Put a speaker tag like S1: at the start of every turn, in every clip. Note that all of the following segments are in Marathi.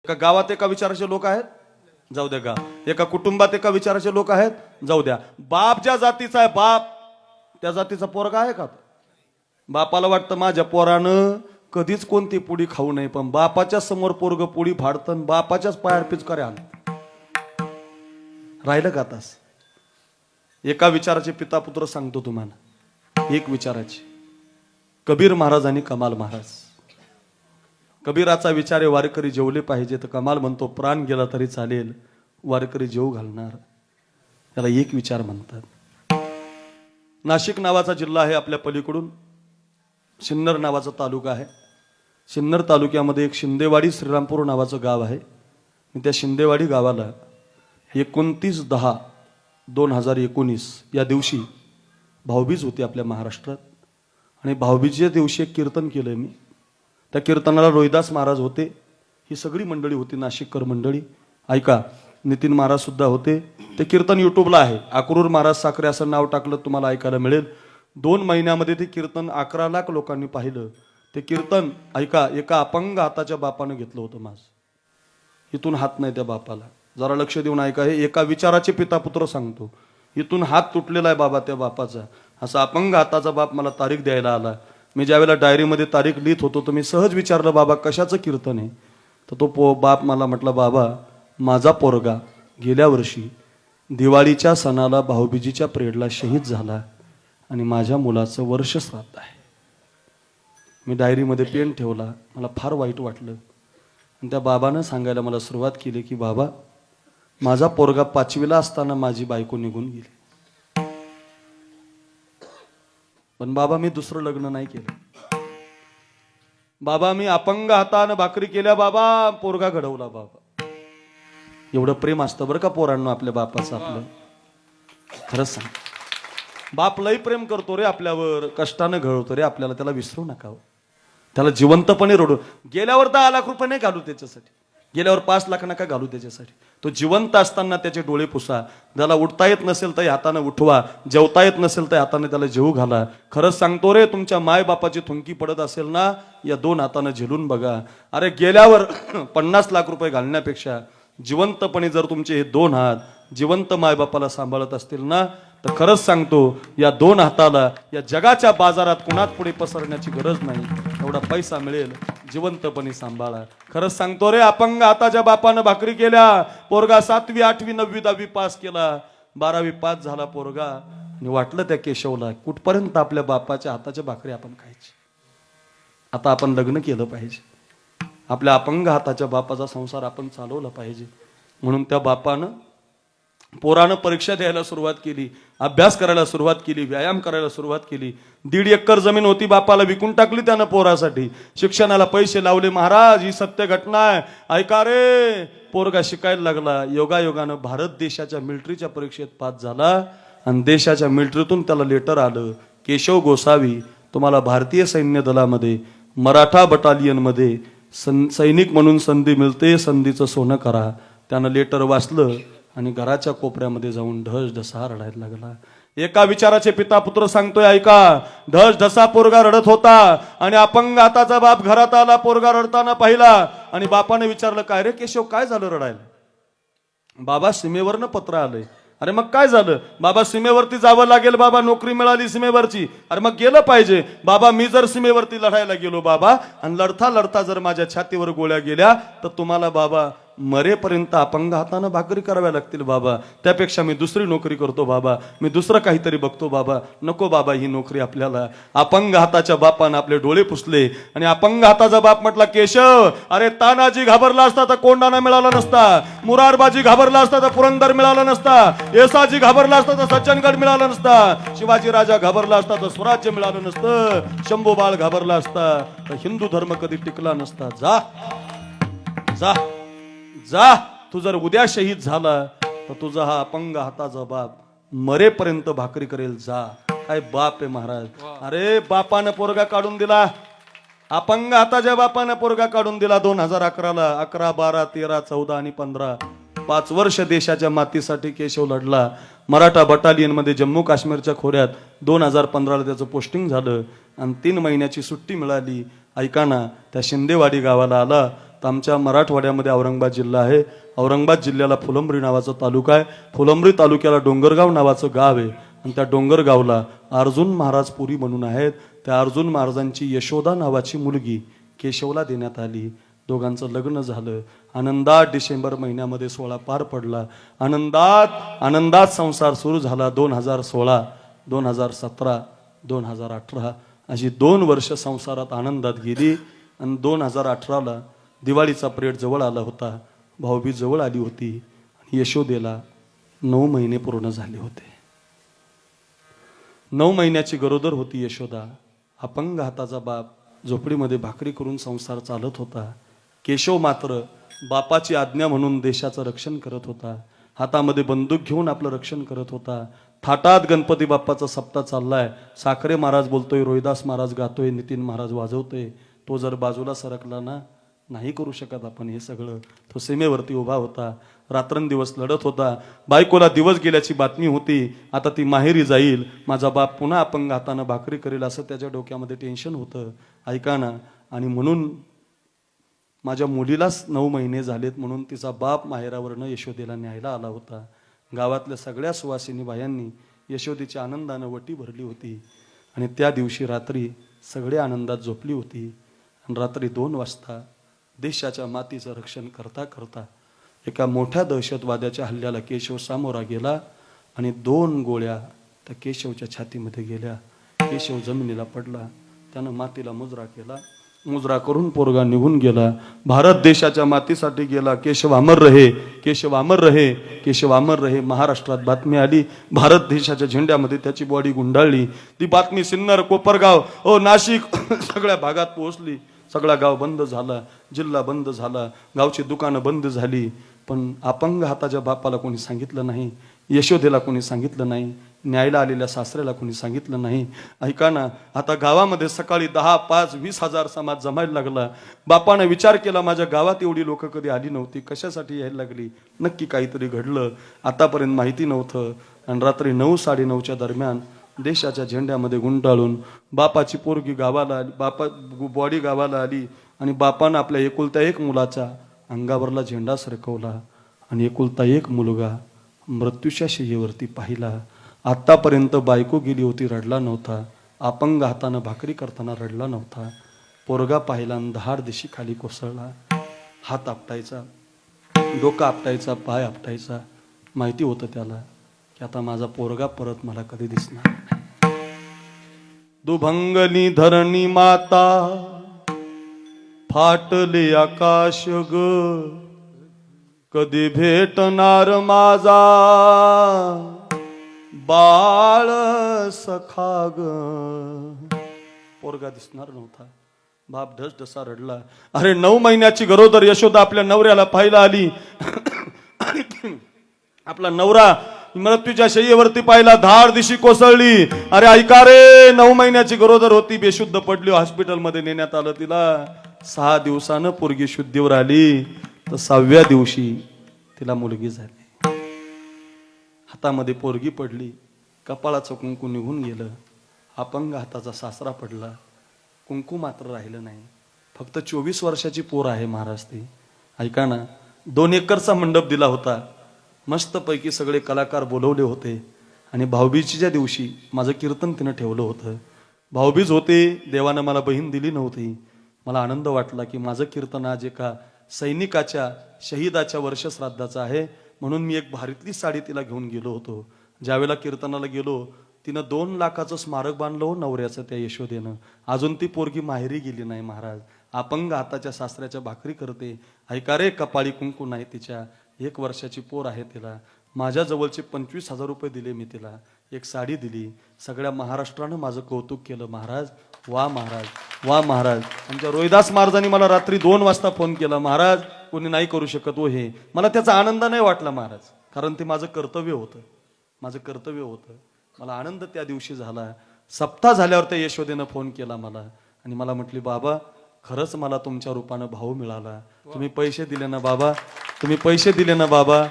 S1: एका गावात एका विचाराचे लोक आहेत, जाऊ द्या. का एका कुटुंबात एका विचाराचे लोक आहेत, जाऊ द्या. बाप ज्या जातीचा आहे, बाप त्या जातीचा पोरगा आहे का? बापाला वाटतं माझ्या पोरानं कधीच कोणती पुडी खाऊ नये, पण बापाच्या समोर पोरग पुडी फाडतं, बापाच्याच पायार पिचकाऱ्या आण राहिलं का? तास एका विचाराचे पिता पुत्र सांगतो तुम्हाला, एक विचाराचे. कबीर महाराज आणि कमाल महाराज. कबीराचा विचार आहे, वारकरी जेवले पाहिजे, तर कमाल म्हणतो प्राण गेला तरी चालेल, वारकरी जेव घालणार. त्याला एक विचार म्हणतात. नाशिक नावाचा जिल्हा आहे आपल्या पलीकडून, सिन्नर नावाचा तालुका आहे. सिन्नर तालुक्यामध्ये एक शिंदेवाडी श्रीरामपूर नावाचं गाव आहे. त्या शिंदेवाडी गावाला 29/10/2019 या दिवशी भाऊबीज होती आपल्या महाराष्ट्रात. आणि भाऊबीजेच्या दिवशी एक कीर्तन केलंय मी. त्या कीर्तनाला रोहिदास महाराज होते, ही सगळी मंडळी होती, नाशिककर मंडळी. ऐका, नितीन महाराज सुद्धा होते. ते कीर्तन युट्यूबला आहे, अक्रूर महाराज साखरे असं नाव टाकलं तुम्हाला ऐकायला मिळेल. 2 महिन्यामध्ये ते कीर्तन 11 लाख लोकांनी पाहिलं. ते कीर्तन ऐका, एका अपंग हाताच्या बापानं घेतलं होतं. माझ इथून हात नाही त्या बापाला, जरा लक्ष देऊन ऐका. हे एका विचाराचे पिता पुत्र सांगतो. इथून हात तुटलेला आहे बाबा त्या बापाचा. असा अपंग हाताचा बाप मला तारीख द्यायला आला. मी ज्यावेळेला डायरीमध्ये तारीख लिहित होतो तर मी सहज विचारलं, बाबा कशाचं कीर्तन आहे? तर तो बाप मला म्हटला, बाबा माझा पोरगा गेल्या वर्षी दिवाळीच्या सणाला भाऊबीजीच्या परेडला शहीद झाला आणि माझ्या मुलाचं वर्ष श्राद्ध आहे. मी डायरीमध्ये पेन ठेवला, मला फार वाईट वाटलं. आणि त्या बाबानं सांगायला मला सुरुवात केली की बाबा माझा पोरगा 5वीला असताना माझी बायको निघून गेली, पण बाबा मी दुसरं लग्न नाही केलं. बाबा मी अपंग हातानं भाकरी केल्या, बाबा पोरगा घडवला. बाबा एवढं प्रेम असतं बरं का पोरांनो आपल्या बापाचं. आपलं खरंच सांग, बाप लई प्रेम करतो रे आपल्यावर, कष्टानं घडवतो रे आपल्याला. त्याला विसरू नका. त्याला जिवंतपणे रडू. गेल्यावर 10 लाख रुपये नाही घालू त्याच्यासाठी, गेल्यावर 5 लाख नका घालू त्याच्यासाठी. तो जिवंत असताना त्याचे डोळे पुसा. त्याला उठता येत नसेल तर हाताने उठवा, जेवता येत नसेल तर हाताने त्याला जेवू घाला. खरंच सांगतो रे, तुमच्या माय बापाची थुंकी पडत असेल ना, या 2 हाताने झेलून बघा. अरे गेल्यावर 50 लाख रुपये घालण्यापेक्षा जिवंतपणे जर तुमचे हे 2 हात जिवंत मायबापाला सांभाळत असतील ना, तर खरंच सांगतो या 2 हाताला या जगाच्या बाजारात कुणात पुढे पसरण्याची गरज नाही. एवढा पैसा मिळेल, जिवंतपणे सांभाळा. खरंच सांगतो रे, अपंग हाताच्या बापानं भाकरी केल्या. पोरगा 7वी 8वी 9वी 10वी पास केला, 12वी पास झाला पोरगा. आणि वाटलं त्या केशवला कुठपर्यंत आपल्या बापाच्या हाताच्या भाकरी आपण खायची. आता आपण लग्न केलं पाहिजे, आपल्या अपंग हाताच्या बापाचा संसार आपण चालवला पाहिजे. म्हणून त्या बापानं पोरानं परीक्षा द्यायला सुरुवात केली, अभ्यास करायला सुरुवात केली, व्यायाम करायला सुरुवात केली. 1.5 एकर जमीन होती, बापाला विकून टाकली त्यानं पोरासाठी. शिक्षणाला पैसे लावले. महाराज ही सत्य घटना आहे, ऐका रे. पोरगा शिकायला लागला. योगायोगानं भारत देशाच्या मिलिटरीच्या परीक्षेत पास झाला आणि देशाच्या मिलिटरीतून त्याला लेटर आलं, केशव गोसावी तुम्हाला भारतीय सैन्य दलामध्ये मराठा बटालियनमध्ये सैनिक म्हणून संधी मिळते, संधीचं सोनं करा. त्यानं लेटर वाचलं आणि घराच्या कोपऱ्यामध्ये जाऊन ढस ढसा रडायला लागला. एका विचाराचे पिता पुत्र सांगतोय, ऐका. ढस ढसा पोरगा रडत होता आणि अपंग हाताचा बाप घरात आला. पोरगा रडताना पाहिला आणि बापाने विचारलं, काय रे केशव काय झालं रडायला? बाबा सीमेवरनं पत्र आलंय. अरे मग काय झालं? बाबा सीमेवरती जावं लागेल, बाबा नोकरी मिळाली सीमेवरची. अरे मग गेलं पाहिजे. बाबा मी जर सीमेवरती लढायला गेलो बाबा आणि लढता लढता जर माझ्या छातीवर गोळ्या गेल्या तर तुम्हाला बाबा मरेपर्यंत अपंग हातानं भाकरी कराव्या लागतील बाबा. त्यापेक्षा मी दुसरी नोकरी करतो बाबा, मी दुसरं काहीतरी बघतो बाबा. नको बाबा ही नोकरी आपल्याला. अपंग हाताच्या बापानं आपले डोळे पुसले आणि अपंग हाताचा बाप म्हटला, केशव अरे तानाजी घाबरला असता तर कोंडाणा मिळाला नसता, मुरारबाजी घाबरला असता तर पुरंदर मिळाला नसता, येसाजी घाबरला असता तर सज्जनगड मिळाला नसता, शिवाजी राजा घाबरला असता तर स्वराज्य मिळालं नसतं, शंभूबाळ घाबरला असता तर हिंदू धर्म कधी टिकला नसता. जा जा जा, तू जर उद्या शहीद झाला तर तुझा हा अपंग हाताचा बाप मरेपर्यंत भाकरी करेल. जा. काय बाप आहे महाराज. अरे बापानं पोरगा काढून दिला, अपंग हाताच्या बापानं पोरगा काढून दिला 2011ला. 11, 12, 13, 14 आणि 15 5 वर्ष देशाच्या मातीसाठी केशव लढला. मराठा बटालियन मध्ये जम्मू काश्मीरच्या खोऱ्यात 2015ला त्याचं पोस्टिंग झालं आणि 3 महिन्याची सुट्टी मिळाली. ऐका ना, त्या शिंदेवाडी गावाला आला तर आमच्या मराठवाड्यामध्ये औरंगाबाद जिल्हा आहे. औरंगाबाद जिल्ह्याला फुलंब्री नावाचा तालुका आहे. फुलंब्री तालुक्याला डोंगरगाव नावाचं गाव आहे आणि त्या डोंगरगावला अर्जुन महाराज पुरी म्हणून आहेत. त्या अर्जुन महाराजांची यशोदा नावाची मुलगी केशवला देण्यात आली. दोघांचं लग्न झालं. आनंदात डिसेंबर महिन्यामध्ये 16 पार पडला. आनंदात संसार सुरू झाला. 2016, 2017, 2018 अशी 2 वर्ष संसारात आनंदात गेली. आणि 2018ला दिवाळीचा पिरियड जवळ आला होता. भाऊबीज जवळ आली होती आणि यशोदेला 9 महिने पूर्ण झाले होते. 9 महिन्याची गरोदर होती यशोदा. अपंग हाताचा बाप झोपडीमध्ये भाकरी करून संसार चालत होता. केशव मात्र बापाची आज्ञा म्हणून देशाचं रक्षण करत होता. हातामध्ये बंदूक घेऊन आपलं रक्षण करत होता. थाटात गणपती बाप्पाचा सप्ताह चाललाय. साखरे महाराज बोलतोय, रोहिदास महाराज गातोय, नितीन महाराज वाजवतोय. तो जर बाजूला सरकला ना, नाही करू शकत आपण हे सगळं. तो सीमेवरती उभा होता. रात्रंदिवस लढत होता. बायकोला दिवस गेल्याची बातमी होती. आता ती माहेरी जाईल, माझा बाप पुन्हा अपंग हातानं भाकरी करेल असं त्याच्या डोक्यामध्ये टेन्शन होतं. ऐका ना, आणि म्हणून माझ्या मुलीलाच 9 महिने झालेत म्हणून तिचा बाप माहेरावरनं यशोदेला न्यायला आला होता. गावातल्या सगळ्या सुवासिनी बायांनी यशोदेच्या आनंदानं वटी भरली होती. आणि त्या दिवशी रात्री सगळे आनंदात झोपली होती. आणि रात्री 2 वाजता देशाच्या मातीचं रक्षण करता करता एका मोठ्या दहशतवाद्याच्या हल्ल्याला केशव सामोरा गेला आणि 2 गोळ्या त्या केशवच्या छातीमध्ये गेल्या. केशव जमिनीला पडला. त्यानं मातीला मुजरा केला. मुजरा करून पोरगा निघून गेला. भारत देशाच्या मातीसाठी गेला. केशव अमर रहे, केशव अमर रहे, केशव अमर रहे. महाराष्ट्रात बातमी आली. भारत देशाच्या झेंड्यामध्ये त्याची बॉडी गुंडाळली. ती बातमी सिन्नर, कोपरगाव, नाशिक सगळ्या भागात पोहोचली. सगळा गाव बंद झाला. जिल्हा बंद झाला. गावची दुकानं बंद झाली. पण अपंग हाताच्या बापाला कोणी सांगितलं नाही. यशोदेला कोणी सांगितलं नाही. न्यायला आलेल्या सासऱ्याला कोणी सांगितलं नाही. ऐका ना, आता गावामध्ये सकाळी 10, 5, 20 हजार समाज जमायला लागला. बापानं विचार केला, माझ्या गावात एवढी लोक कधी आली नव्हती, कशासाठी यायला लागली? नक्की काहीतरी घडलं, आतापर्यंत माहिती नव्हतं. आणि रात्री 9, 9:30च्या दरम्यान देशाच्या झेंड्यामध्ये गुंडाळून बापाची पोरगी गावाला आली, बॉडी गावाला आली. आणि बापानं आपल्या एकुलत्या 1 मुलाचा अंगावरला झेंडा सरकवला. आणि एकुलता 1 मुलगा मृत्यूच्या शय्येवरती पाहिला. आत्तापर्यंत बायको गेली होती, रडला नव्हता. अपंग हातानं भाकरी करताना रडला नव्हता. पोरगा पाहिला आणि धाड दिशी खाली कोसळला. हात आपटायचा, डोका आपटायचा, पाय आपटायचा. माहिती होतं त्याला की आता माझा पोरगा परत मला कधी दिसणार नाही. दुभंगली धरणी माता, फाटले आकाश ग, कधी भेटणार माझा बाळ सखा ग. पोरगा दिसणार नव्हता. बाप ढसढसा रडला. अरे 9 महिन्याची गरोदर यशोदा आपल्या नवऱ्याला पाहायला आली. आपला नवरा मृत्यूच्या शय्येवरती पाहिला, धाड दिशी कोसळली. अरे ऐका रे, 9 महिन्याची गरोदर होती, बेशुद्ध पडली. हॉस्पिटलमध्ये नेण्यात आलं तिला. 6 दिवसानं पोरगी शुद्धीवर आली. तर 6व्या दिवशी तिला मुलगी झाली. हातामध्ये पोरगी पडली. कपाळाचं कुंकू निघून गेलं. अपंग हाताचा सासरा पडला. कुंकू मात्र राहिलं नाही. फक्त 24 वर्षाची पोर आहे महाराज ती. ऐका ना, 2 एकरचा मंडप दिला होता. मस्तपैकी सगळे कलाकार बोलवले होते. आणि भाऊबीजेच्या दिवशी माझं कीर्तन तिनं ठेवलं होतं. भाऊबीज होते, देवानं मला बहीण दिली नव्हती. मला आनंद वाटला की माझं कीर्तन आज एका सैनिकाच्या, शहीदाच्या वर्षश्राद्धाचं आहे. म्हणून मी एक भारीतली साडी तिला घेऊन गेलो होतो. ज्यावेळेला कीर्तनाला गेलो, तिनं 2 लाखाचं स्मारक बांधलं हो नवऱ्याचं त्या यशोदेनं. अजून ती पोरगी माहेरी गेली नाही महाराज. अपंग हाताच्या सासऱ्याच्या भाकरी करते. ऐका रे, कपाळी कुंकू नाही तिच्या. 1 वर्षाची पोर आहे तिला. माझ्या जवळचे 25,000 रुपये दिले मी तिला. एक साडी दिली. सगळ्या महाराष्ट्रानं माझं कौतुक केलं. महाराज, वा महाराज, वा महाराज. आमच्या रोहिदास महाराजांनी मला रात्री 2 वाजता फोन केला, महाराज कोणी नाही करू शकत हो हे. मला त्याचा आनंद नाही वाटला महाराज, कारण ते माझं कर्तव्य होतं. माझं कर्तव्य होतं. मला आनंद त्या दिवशी झाला. सप्ताह झाल्यावर त्या यशोदेनं फोन केला मला आणि मला म्हटली, बाबा खरंच मला तुमच्या रूपानं भाऊ मिळाला. तुम्ही पैसे दिले ना बाबा, तुम्ही पैसे दिले ना बाबा.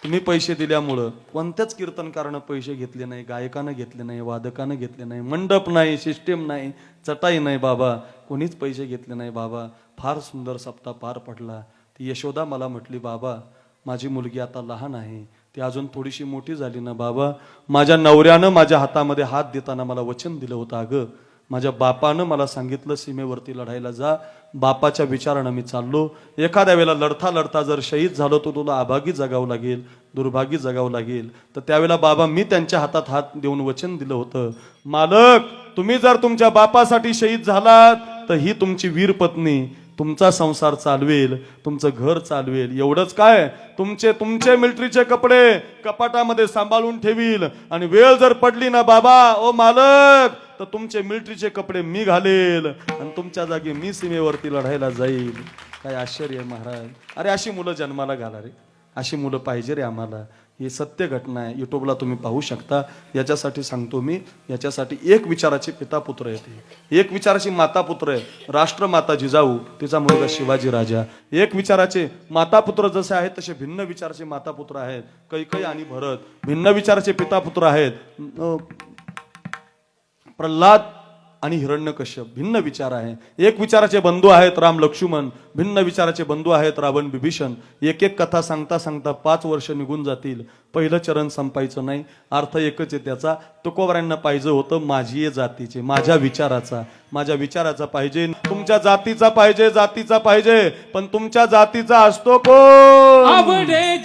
S1: तुम्ही पैसे दिल्यामुळं कोणत्याच कीर्तनकारानं पैसे घेतले नाही, गायकानं घेतले नाही, वादकानं घेतले नाही, मंडप नाही, सिस्टीम नाही, चटाई नाही बाबा, कोणीच पैसे घेतले नाही बाबा. फार सुंदर सप्ताह पार पडला. ती यशोदा मला म्हटली, बाबा माझी मुलगी आता लहान आहे, ती अजून थोडीशी मोठी झाली ना बाबा. माझ्या नवऱ्यानं माझ्या हातामध्ये हात देताना मला वचन दिलं होतं, अगं माझ्या बापानं मला सांगितलं सीमेवरती लढायला जा. बापाच्या विचारानं मी चाललो. एखाद्या वेळेला लढता लढता जर शहीद झालो तर तुला अभागी जगावं लागेल, दुर्भागी जगावं लागेल. तर त्यावेळेला बाबा मी त्यांच्या हातात हात देऊन वचन दिलं होतं, मालक तुम्ही जर तुमच्या बापासाठी शहीद झालात तर ही तुमची वीर पत्नी तुमचा संसार चालवेल, तुमचं घर चालवेल. एवढंच काय, तुमचे मिलिटरीचे कपडे कपाटामध्ये सांभाळून ठेवील आणि वेळ जर पडली ना बाबा ओ मालक तर तुमचे मिलिटरीचे कपडे मी घालेल आणि तुमच्या जागी मी सीमेवरती लढायला जाईल. काय आश्चर्य आहे महाराज. अरे अशी मुलं जन्माला घाला रे, अशी मुलं पाहिजे रे आम्हाला. ही सत्य घटना आहे, युट्यूबला तुम्ही पाहू शकता. याच्यासाठी सांगतो मी, याच्यासाठी एक विचाराचे पिता पुत्र आहेत, एक विचाराची माता पुत्र आहे, राष्ट्रमाता जिजाऊ, तिचा मुलगा शिवाजी राजा. एक विचाराचे माता पुत्र जसे आहेत तसे भिन्न विचाराचे माता पुत्र आहेत, कैकेयी आणि भरत. भिन्न विचाराचे पिता पुत्र आहेत, प्रल्हाद आणि हिरण्यकश्यप. भिन्न विचार आहे. एक विचाराचे बंधू आहेत राम लक्ष्मण, भिन्न विचाराचे बंधू आहेत रावण विभीषण. एक एक कथा सांगता सांगता 5 वर्ष निघून जातील, पहिलं चरण संपायचं नाही. अर्थ एकच आहे त्याचा. तुकोबारांना पाहिजे होतं माझी जातीचे, माझ्या विचाराचा पाहिजे, तुमच्या जातीचा पाहिजे, पण तुमच्या जातीचा असतो कोण?
S2: आवडे